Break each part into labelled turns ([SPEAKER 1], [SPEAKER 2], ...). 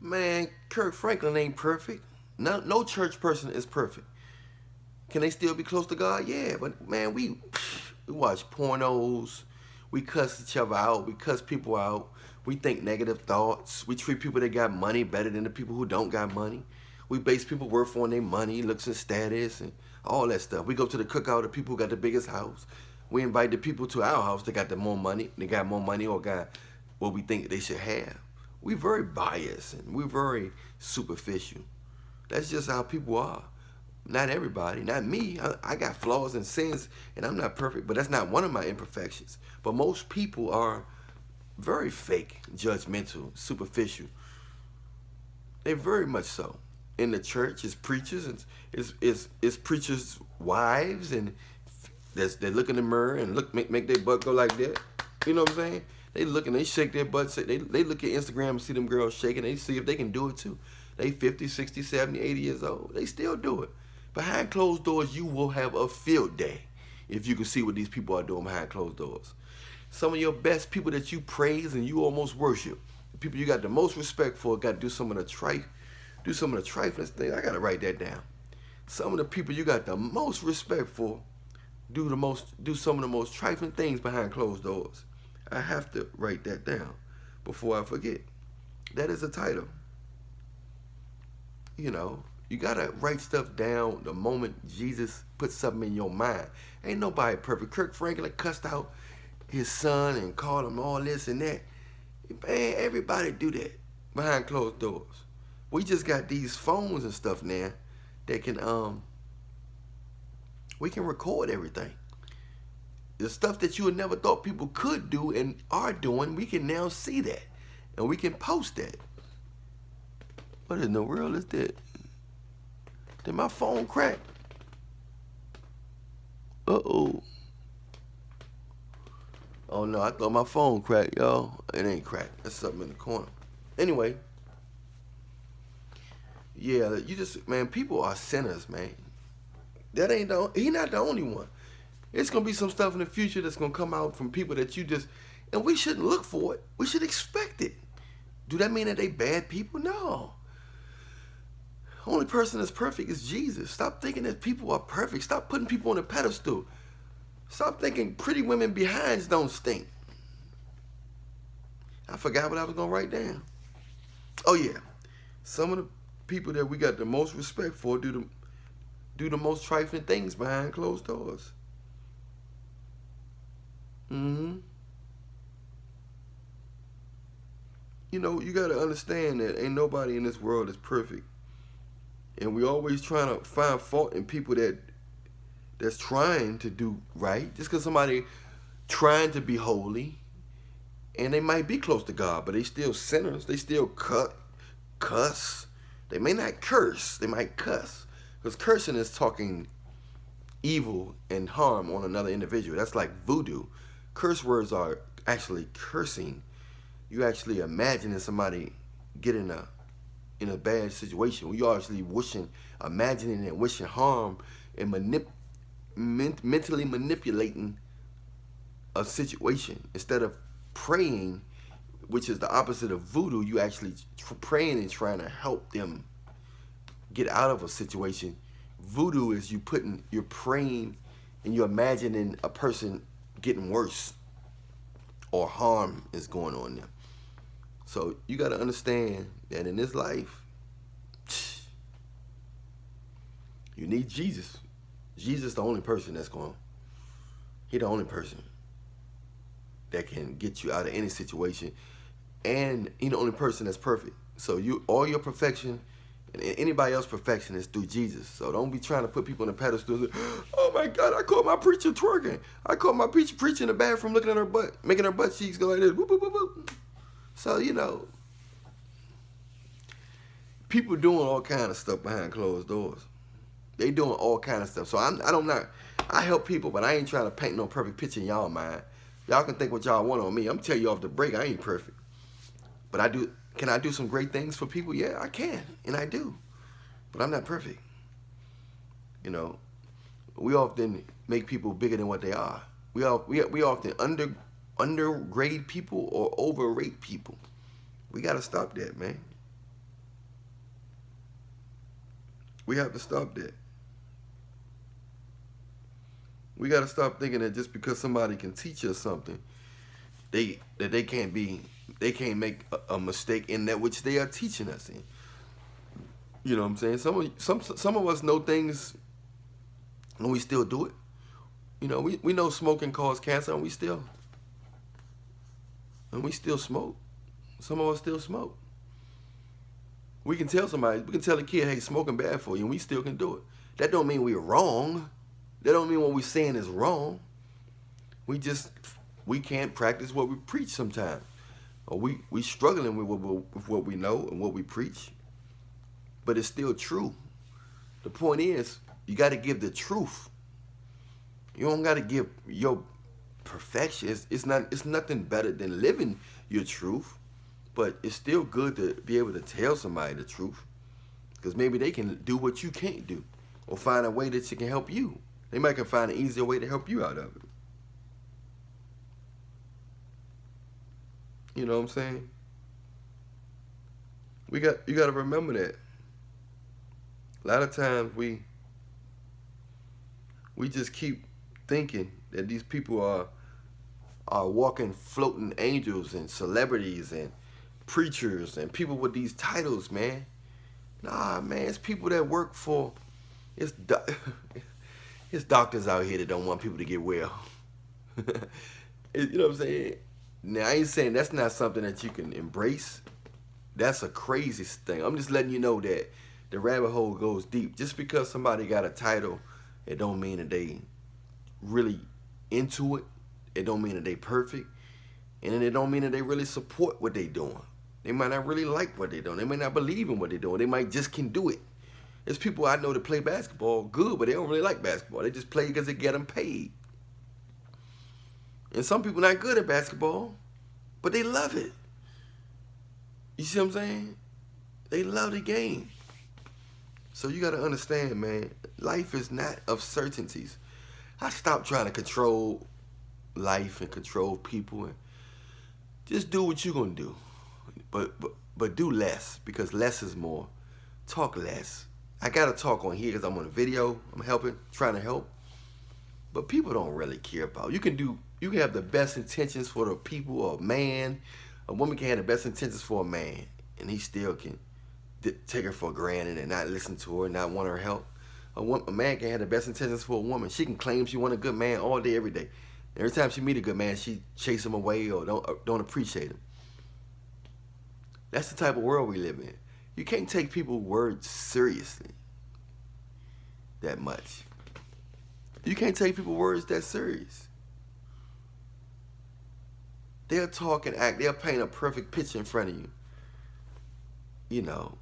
[SPEAKER 1] Man, Kirk Franklin ain't perfect. No church person is perfect. Can they still be close to God? Yeah, but man, we watch pornos, we cuss each other out, we cuss people out, we think negative thoughts, we treat people that got money better than the people who don't got money. We base people worth on their money, looks and status, and all that stuff. We go to the cookout of people who got the biggest house. We invite the people to our house that got the more money, they got more money or got what we think they should have. We very biased and we very superficial. That's just how people are. Not everybody, not me. I got flaws and sins, and I'm not perfect, but that's not one of my imperfections. But most people are very fake, judgmental, superficial. They very much so. In the church, it's preachers, and it's preachers' wives, and they look in the mirror and make their butt go like that. You know what I'm saying? They look and they shake their butts. They look at Instagram and see them girls shaking. They see if they can do it too. They 50, 60, 70, 80 years old. They still do it. Behind closed doors, you will have a field day if you can see what these people are doing behind closed doors. Some of your best people that you praise and you almost worship, the people you got the most respect for, got to do some of the trifling things. I got to write that down. Some of the people you got the most respect for do some of the most trifling things behind closed doors. I have to write that down before I forget. That is a title. You know, you gotta write stuff down the moment Jesus puts something in your mind. Ain't nobody perfect. Kirk Franklin cussed out his son and called him all this and that. Man, everybody do that behind closed doors. We just got these phones and stuff now that can we can record everything. The stuff that you would never thought people could do and are doing, we can now see that. And we can post that. What in the world is that? Did my phone crack? Uh-oh. Oh no, I thought my phone cracked, y'all. It ain't cracked. That's something in the corner. Anyway. Yeah, man, people are sinners, man. He not the only one. It's gonna be some stuff in the future that's gonna come out from people that and we shouldn't look for it. We should expect it. Do that mean that they bad people? No. Only person that's perfect is Jesus. Stop thinking that people are perfect. Stop putting people on a pedestal. Stop thinking pretty women behinds don't stink. I forgot what I was gonna write down. Oh yeah, some of the people that we got the most respect for do the most trifling things behind closed doors. You know, you got to understand that ain't nobody in this world is perfect. And we always trying to find fault in people that's trying to do right. Just because somebody trying to be holy, and they might be close to God, but they still sinners. They still cuss. They may not curse. They might cuss. Because cursing is talking evil and harm on another individual. That's like voodoo. Curse words are actually cursing. You actually imagining somebody getting in a bad situation. You actually imagining and wishing harm and mentally manipulating a situation instead of praying, which is the opposite of voodoo. You actually praying and trying to help them get out of a situation. Voodoo is you're praying and you're imagining a person getting worse or harm is going on there. So you got to understand that in this life, you need Jesus. Jesus the only person he the only person that can get you out of any situation. And he the only person that's perfect. So all your perfection and anybody else's perfection is through Jesus. So don't be trying to put people on a pedestal. Oh my God, I caught my preacher twerking. I caught my preacher in the bathroom looking at her butt, making her butt cheeks go like this. Whoop, whoop, whoop, whoop. So, you know, people doing all kind of stuff behind closed doors. They doing all kind of stuff. So I help people, but I ain't trying to paint no perfect picture in y'all mind. Y'all can think what y'all want on me. I'm telling you off the break, I ain't perfect. But can I do some great things for people? Yeah, I can, and I do. But I'm not perfect. You know, we often make people bigger than what they are. We often undergrade people or overrate people. We got to stop that, man. We have to stop that. We got to stop thinking that just because somebody can teach us something, they can't make a mistake in that which they are teaching us in. You know what I'm saying? Some of us know things and we still do it. You know, we know smoking causes cancer and we still smoke. Some of us still smoke. We can tell a kid, hey, smoking bad for you, and we still can do it. That don't mean we're wrong. That don't mean what we're saying is wrong. We can't practice what we preach sometimes. Or we struggling with what we know and what we preach. But it's still true. The point is, you got to give the truth. You don't got to give your perfection. It's nothing better than living your truth. But it's still good to be able to tell somebody the truth. Because maybe they can do what you can't do. Or find a way that it can help you. They might can find an easier way to help you out of it. You know what I'm saying? You got to remember that. A lot of times we just keep thinking that these people are walking floating angels and celebrities and preachers and people with these titles, man. Nah, man, it's people that work for it's doctors out here that don't want people to get well. You know what I'm saying? Now, I ain't saying that's not something that you can embrace. That's a crazy thing. I'm just letting you know that the rabbit hole goes deep. Just because somebody got a title, it don't mean that they really into it. It don't mean that they perfect. And it don't mean that they really support what they doing. They might not really like what they doing. They might not believe in what they doing. They might just can do it. There's people I know that play basketball good, but they don't really like basketball. They just play because they get them paid. And some people not good at basketball, but they love it. You see what I'm saying? They love the game. So you got to understand, man, life is not of certainties. I stopped trying to control life and control people. And just do what you're going to do. But do less, because less is more. Talk less. I got to talk on here because I'm on a video. I'm trying to help. But people don't really care about it. You can have the best intentions for the people or a man. A woman can have the best intentions for a man, and he still can take her for granted and not listen to her, not want her help. A man can have the best intentions for a woman. She can claim she want a good man all day, every day. Every time she meet a good man, she chase him away or don't appreciate him. That's the type of world we live in. You can't take people's words seriously that much. You can't take people's words that serious. They'll talk and act. They'll paint a perfect picture in front of you. You know,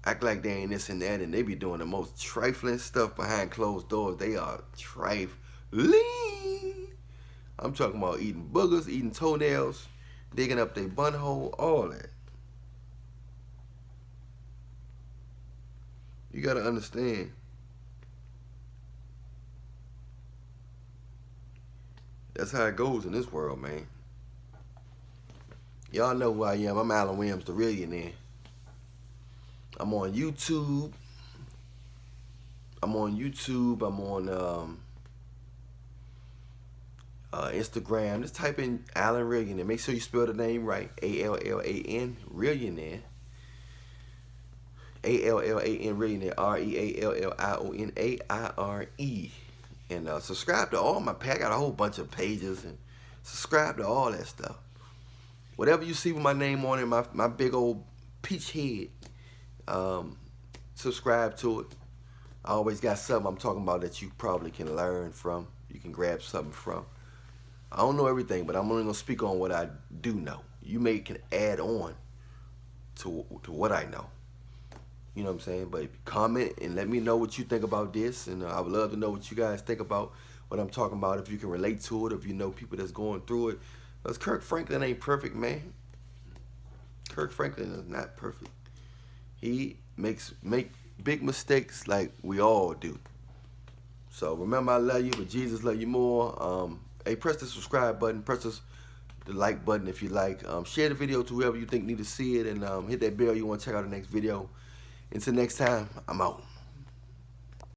[SPEAKER 1] act like they ain't this and that, and they be doing the most trifling stuff behind closed doors. They are trifling. I'm talking about eating boogers, eating toenails, digging up their bun hole, all that. You gotta understand. That's how it goes in this world, man. Y'all know who I am. I'm Alan Williams, the Millionaire. I'm on YouTube. I'm on Instagram. Just type in Alan Millionaire. Make sure you spell the name right. ALLAN, Millionaire. ALLAN, Millionaire. REALLIONAIRE. And subscribe to all my page. I got a whole bunch of pages, and subscribe to all that stuff. Whatever you see with my name on it, my big old peach head, subscribe to it. I always got something I'm talking about that you probably can learn from. You can grab something from. I don't know everything, but I'm only going to speak on what I do know. You can add on to what I know. You know what I'm saying? But comment and let me know what you think about this. And I would love to know what you guys think about what I'm talking about. If you can relate to it, if you know people that's going through it. Because Kirk Franklin ain't perfect, man. Kirk Franklin is not perfect. He make big mistakes like we all do. So remember, I love you, but Jesus love you more. Hey, press the subscribe button. Press the like button if you like. Share the video to whoever you think need to see it. And hit that bell you want to check out the next video. Until next time, I'm out.